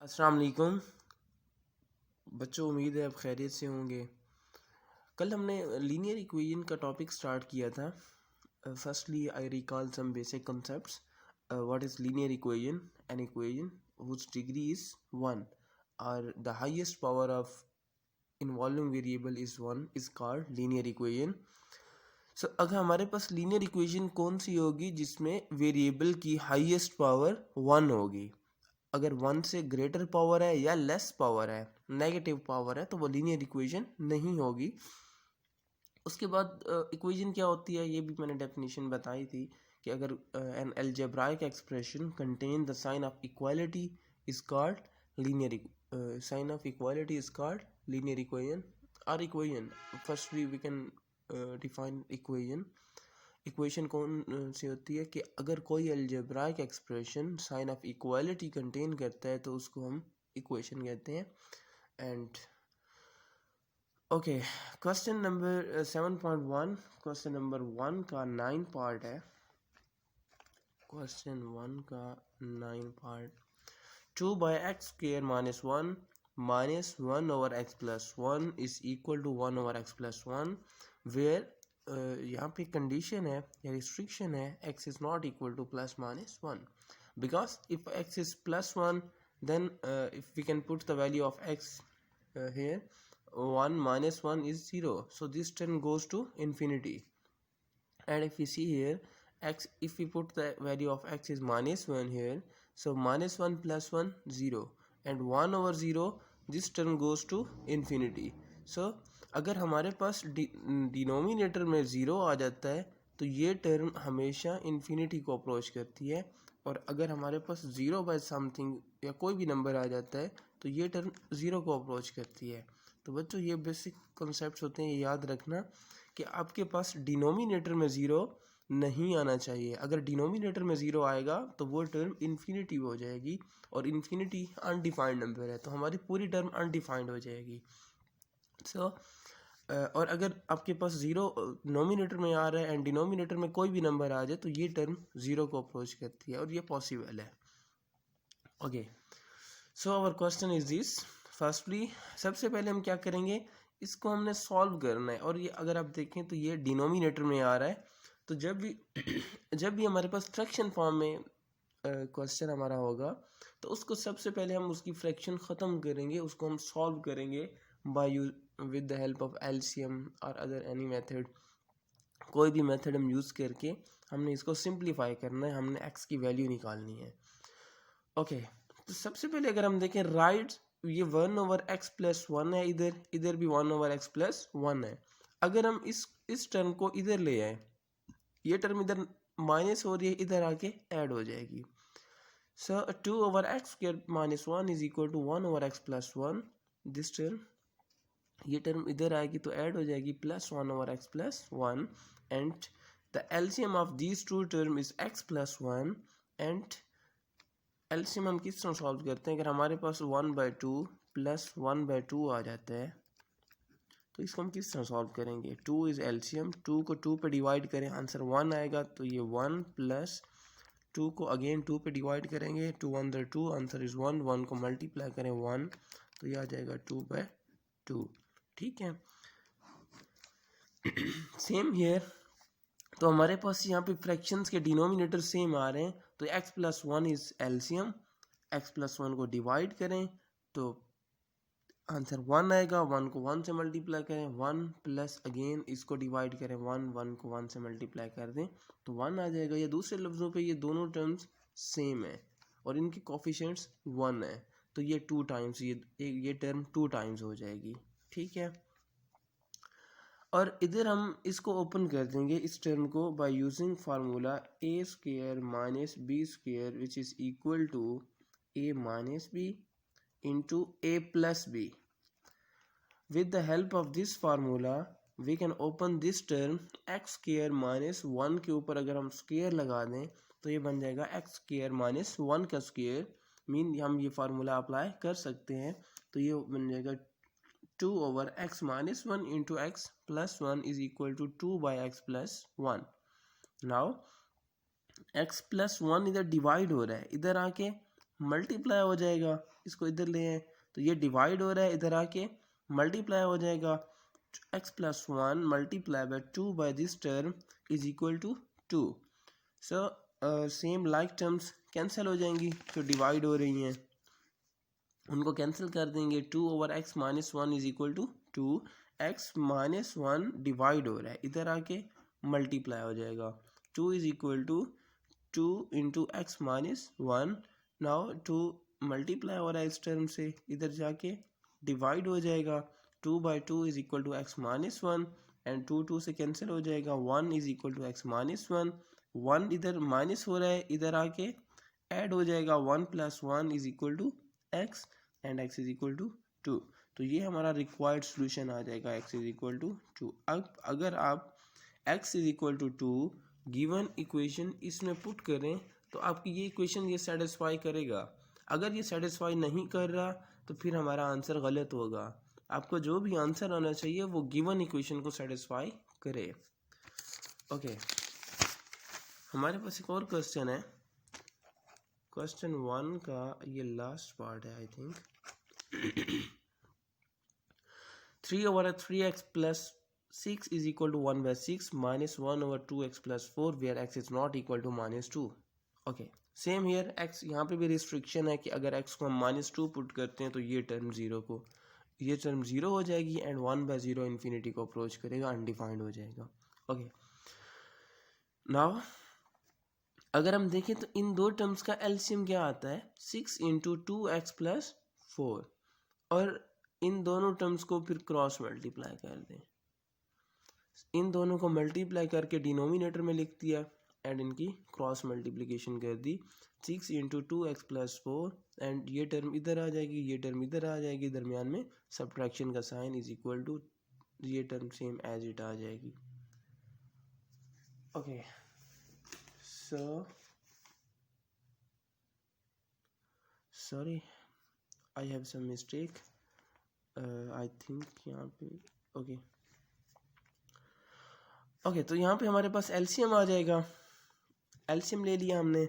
अस्सलाम वालेकुम बच्चों, उम्मीद है आप खैरियत से होंगे। कल हमने लीनियर इक्वेशन का टॉपिक स्टार्ट किया था। Firstly I recall some basic concepts. What is linear equation? An equation which degree is 1 और the highest power of involving variable is 1 is called linear equation. So अगर हमारे पास linear equation कौन सी होगी जिसमें variable की highest power 1 होगी। अगर 1 से ग्रेटर पावर है या लेस पावर है, नेगेटिव पावर है, तो वो लीनियर इक्वेशन नहीं होगी। उसके बाद इक्वेशन क्या होती है ये भी मैंने डेफिनेशन बताई थी कि अगर an algebraic expression contain the sign of equality is called linear sign of equality is called linear equation और equation. Firstly we can define equation. Equation कौन सी होती है कि अगर कोई algebraic expression sign of equality contain करता है तो उसको हम इक्वेशन कहते हैं। And okay, question number 7.1। Question number 1 का 9 पार्ट है। क्वेश्चन 1 का 9 part. 2 by x square minus 1 minus 1 over x plus 1 is equal to 1 over x plus 1 where यहाँ पे कंडीशन है या रिस्ट्रिक्शन है x is not equal to plus minus 1 because if x is plus 1 then if we can put the value of x here 1 minus 1 is 0, so this term goes to infinity. And if we see here x, if we put the value of x is minus 1 here, so minus 1 plus 1 0 and 1 over 0 this term goes to infinity. So अगर हमारे पास denominator में zero आ जाता है तो ये term हमेशा infinity को approach करती है, और अगर हमारे पास ज़ीरो बाय समथिंग या कोई भी नंबर आ जाता है तो ये टर्म ज़ीरो को अप्रोच करती है। तो बच्चों ये बेसिक कॉन्सेप्ट्स होते हैं, ये याद रखना कि आपके पास डिनोमिनेटर में ज़ीरो नहीं आना चाहिए। अगर डिनोमिनेटर में ज़ीरो आएगा तो वो टर्म इन्फिनिटी हो जाएगी, और इन्फिनिटी अनडिफाइंड नंबर है तो हमारी पूरी टर्म अनडिफाइंड हो जाएगी। सो और अगर आपके पास ज़ीरो नोमिनेटर में आ रहा है एंड डिनोमिनेटर में कोई भी नंबर आ जाए तो ये टर्म ज़ीरो को अप्रोच करती है, और ये पॉसिबल है। Okay, so our question is this. Firstly सबसे पहले हम क्या करेंगे, इसको हमने सॉल्व करना है। और ये अगर आप देखें तो ये डिनोमिनेटर में आ रहा है, तो जब भी हमारे पास फ्रैक्शन फॉर्म में क्वेश्चन हमारा होगा तो उसको सबसे पहले हम उसकी फ्रैक्शन ख़त्म करेंगे, उसको हम सॉल्व करेंगे by with the help of LCM और अदर एनी मेथड। कोई भी मेथड हम यूज़ करके हमने इसको सिंप्लीफाई करना है, हमने एक्स की वैल्यू निकालनी है। ओके, तो सबसे पहले अगर हम देखें राइट, ये 1 ओवर एक्स प्लस 1 है, इधर भी 1 ओवर एक्स प्लस 1 है। अगर हम इस टर्म को इधर ले आए, ये टर्म इधर माइनस हो रही है, इधर आके ऐड हो जाएगी। So 2 over x square minus 1 is equal to 1 over x plus 1। This term, ये टर्म इधर आएगी तो ऐड हो जाएगी plus 1 over x plus 1। And the LCM of these two term is x plus 1। And LCM हम किस तरह solve करते हैं, अगर हमारे पास 1/2 प्लस 1/2 आ जाता है तो इसको हम किस तरह सॉल्व करेंगे। 2 इज़ एलसीएम, 2 को 2 पे डिवाइड करें, आंसर 1 आएगा, तो ये 1 प्लस 2 को अगेन 2 पे डिवाइड करेंगे, 2 1 2, आंसर इज़ 1, 1 को मल्टीप्लाई करें 1, तो ये आ जाएगा 2/2। ठीक है, सेम हियर। तो हमारे पास यहाँ पे फ्रैक्शंस के डिनोमिनेटर सेम आ रहे हैं, तो x plus 1 is LCM, x plus 1 को डिवाइड करें तो आंसर 1 आएगा, 1 को 1 से मल्टीप्लाई करें, 1 प्लस अगेन इसको डिवाइड करें 1, 1 को 1 से मल्टीप्लाई कर दें तो 1 आ जाएगा। या दूसरे लफ्ज़ों पे ये दोनों टर्म्स सेम है और इनके कोफिशिएंट्स 1 है, तो ये 2 टाइम्स ये टर्म 2 टाइम्स हो जाएगी। ठीक है, और इधर हम इसको ओपन कर देंगे इस टर्म को by using formula a square minus b square which is equal to a minus b into a plus b. With the help of this formula we can open this term x square minus 1 के ऊपर अगर हम square लगा दें तो ये बन जाएगा एक्स स्क्वायर माइनस 1 का स्क्वायर। मीन हम ये फार्मूला अप्लाई कर सकते हैं, तो ये बन जाएगा 2 over x minus 1 into x plus 1 is equal to 2 by x plus 1। Now x plus 1 इधर डिवाइड हो रहा है, इधर आके मल्टीप्लाई हो जाएगा, इसको इधर ले आए तो ये डिवाइड हो रहा है, इधर आके मल्टीप्लाई हो जाएगा। x plus 1 multiply by 2 by this term is equal to 2। So same like terms cancel हो जाएंगी जो डिवाइड हो रही हैं, उनको कैंसिल कर देंगे। 2 over x minus 1 is equal to 2। X minus 1 divide हो रहा है, इधर आके मल्टीप्लाई हो जाएगा। 2 is equal to 2 into x minus 1। Now 2 multiply हो रहा है इस टर्म से, इधर जाके डिवाइड हो जाएगा। 2 by 2 is equal to x minus 1 and 2 2 से कैंसिल हो जाएगा। 1 is equal to x minus 1। 1 इधर माइनस हो रहा है, इधर आके ऐड हो जाएगा। 1 plus 1 is equal to x and x is equal to 2। तो ये हमारा रिक्वायर्ड सोल्यूशन आ जाएगा, x इज इक्वल टू 2। अब अगर आप x is equal to 2 given equation इसमें पुट करें तो आपकी ये इक्वेशन ये सेटिस्फाई करेगा। अगर ये सेटिस्फाई नहीं कर रहा तो फिर हमारा आंसर गलत होगा। आपको जो भी आंसर आना चाहिए वो गिवन इक्वेशन को सेटिस्फाई करे। ओके, हमारे पास एक और क्वेश्चन है। क्वेश्चन 1 का ये लास्ट पार्ट है I think. 3 over 3x plus 6 is equal to 1 by 6 minus 1 over 2x plus 4 where x is not equal to minus 2। Okay, same here x, यहाँ पे भी रिस्ट्रिक्शन है कि अगर x को हम माइनस 2 पुट करते हैं तो ये टर्म ज़ीरो हो जाएगी एंड 1 बाय 0 इन्फिनिटी को अप्रोच करेगा, अनडिफाइंड हो जाएगा। ओके, नाउ अगर हम देखें तो इन दो टर्म्स का एलसीएम क्या आता है, 6 इंटू 2x प्लस 4, और इन दोनों टर्म्स को फिर क्रॉस मल्टीप्लाई कर दें। इन दोनों को मल्टीप्लाई करके डिनोमिनेटर में लिख दिया एंड इनकी क्रॉस मल्टीप्लिकेशन कर दी। 6 इंटू 2x प्लस 4 एंड ये टर्म इधर आ जाएगी, ये टर्म इधर आ जाएगी, दरमियान में सब्ट्रैक्शन का साइन इज इक्वल टू ये टर्म सेम एज इट आ जाएगी। Okay, so sorry I have some mistake, I think यहाँ पे ओके तो यहाँ पे हमारे पास एलसीएम आ जाएगा। एलसीएम ले लिया हमने।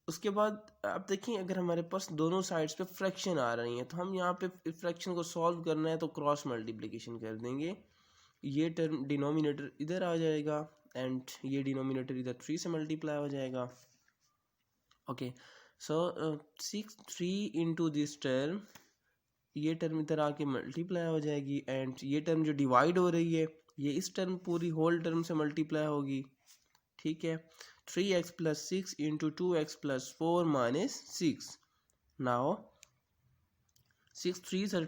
उसके बाद आप देखिए अगर हमारे पास दोनों साइड्स पे फ्रैक्शन आ रही हैं तो हम यहाँ पे फ्रैक्शन को सॉल्व करना है तो क्रॉस मल्टीप्लिकेशन कर देंगे। ये टर्म डिनोमिनेटर इधर आ जाएगा एंड ये डिनोमिनेटर इधर 3 से मल्टीप्लाई हो जाएगा। Okay, so 6 3 into this term, ये टर्म इधर आके मल्टीप्लाई हो जाएगी एंड ये टर्म जो डिवाइड हो रही है ये इस टर्म पूरी होल टर्म से मल्टीप्लाई होगी। ठीक है, 3x plus 6 into 2x plus 4 minus 6। Now 6 3s are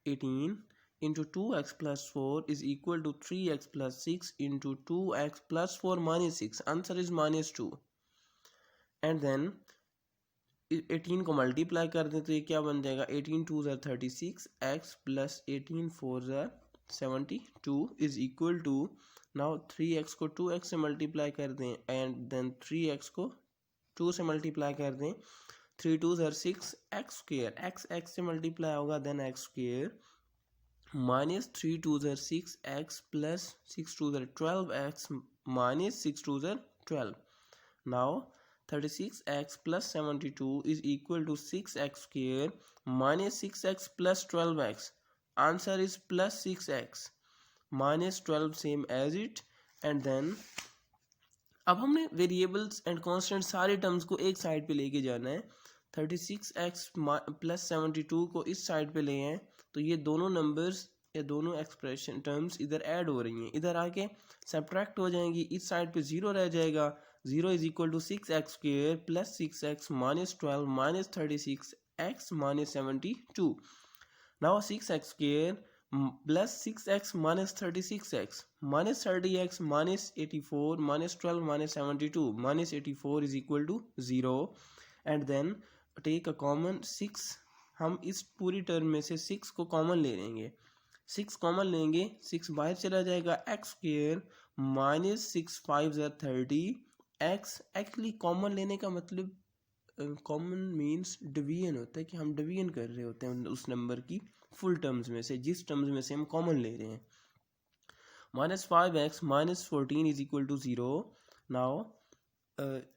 18 into 2x plus 4 is equal to 3x plus 6 into 2x plus 4 minus 6. Answer is minus 2. And then 18 को मल्टीप्लाई कर दें तो ये क्या बन जाएगा, 18 2s are 36, x plus 18 4s are 72 is equal to, now 3x को 2x से मल्टीप्लाई कर दें एंड देन 3x को 2 से मल्टीप्लाई कर दें, 3 2s are 6, x square, x से मल्टीप्लाई होगा then x square minus 3 2s are 6 x plus 6 2s are 12 x minus 6 2s are 12। Now 36x plus 72 is equal to 6x square minus 6x plus 12x. Answer is plus 6x minus 12 same as it। and then अब हमने variables and constant सारे terms को एक side पे लेके जाना है। 36x plus 72 को इस साइड पे ले हैं तो ये दोनों नंबर्स या दोनों एक्सप्रेशन टर्म्स इधर ऐड हो रही हैं, इधर आके सब्ट्रैक्ट हो जाएंगी, इस साइड पे 0 रह जाएगा। 0 is equal to 6x square plus 6x minus 12 minus 36x minus 72। Now 6x square plus 6x minus 36x minus 30x minus 84 minus 12 minus 72 minus 84 is equal to 0। And then take a common 6, हम इस पूरी term में से 6 को common ले लेंगे। 6 common लेंगे, 6 बाहर चला जाएगा, x square minus 6 5 30 x। Actually common लेने का मतलब कॉमन मीन्स डिवीजन होता है कि हम डिवीजन कर रहे होते हैं उस नंबर की फुल टर्म्स में से, जिस टर्म्स में से हम कॉमन ले रहे हैं। Minus 5x minus 14 is equal to 0। Now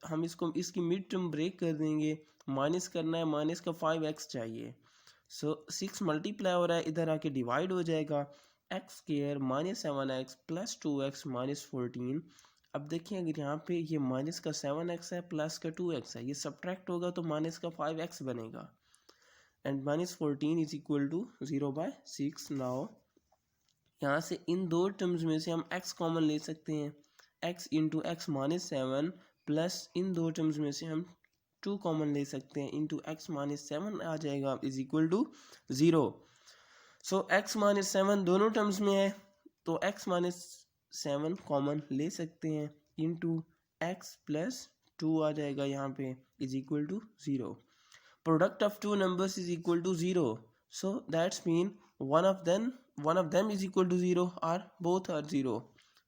हम इसकी मिड टर्म ब्रेक कर देंगे, माइनस करना है, माइनस का 5x चाहिए सो 6 मल्टीप्लाई हो रहा है, इधर आके डिवाइड हो जाएगा। X square minus 7x plus 2x minus 14। अब देखिए अगर यहाँ पे ये माइनस का 7x है प्लस का 2x है, ये सब्ट्रैक्ट होगा तो माइनस का 5x बनेगा and minus 14 is equal to 0/6। Now यहाँ से इन दो टर्म्स में से हम x कॉमन ले सकते हैं, x into x minus 7 plus इन दो टर्म्स में से हम 2 कॉमन ले सकते हैं, इंटू एक्स माइनस 7 आ जाएगा is equal to 0। So x minus 7 दोनों टर्म्स में है तो x माइनस 7 कॉमन ले सकते हैं, इंटू एक्स प्लस 2 आ जाएगा यहाँ पे is equal to 0। Product of two numbers is equal to 0, so that's mean one of them is equal to 0 or both are 0,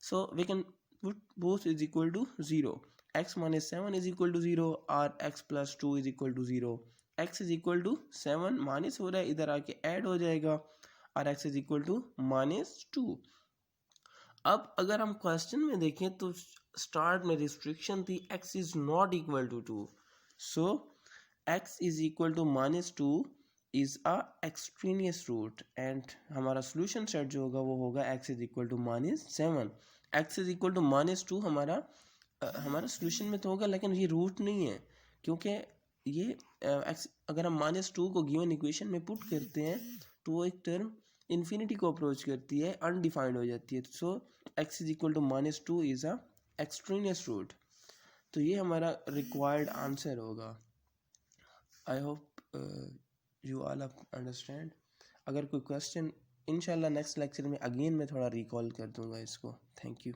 so we can put both is equal to 0. X minus 7 is equal to 0 or x plus 2 is equal to 0. X is equal to 7 minus हो रहा है, इधर आके add हो जाएगा और x is equal to -2। अब अगर हम क्वेश्चन में देखें तो स्टार्ट में रिस्ट्रिक्शन थी x is not equal to 2, so x is equal to -2 is a extraneous root and हमारा सोल्यूशन सेट जो होगा वो होगा x is equal to -7। x is equal to -2 हमारा सोल्यूशन में तो होगा, लेकिन ये रूट नहीं है क्योंकि ये x अगर हम -2 को गिवन इक्वेशन में पुट करते हैं तो वो एक टर्म इन्फिनिटी को अप्रोच करती है, अनडिफाइंड हो जाती है। So x is equal to -2 is a extraneous root, तो ये हमारा रिक्वायर्ड आंसर होगा। I hope you all understand. अगर कोई क्वेश्चन इंशाल्लाह नेक्स्ट लेक्चर में अगेन मैं थोड़ा रिकॉल कर दूंगा इसको। Thank you.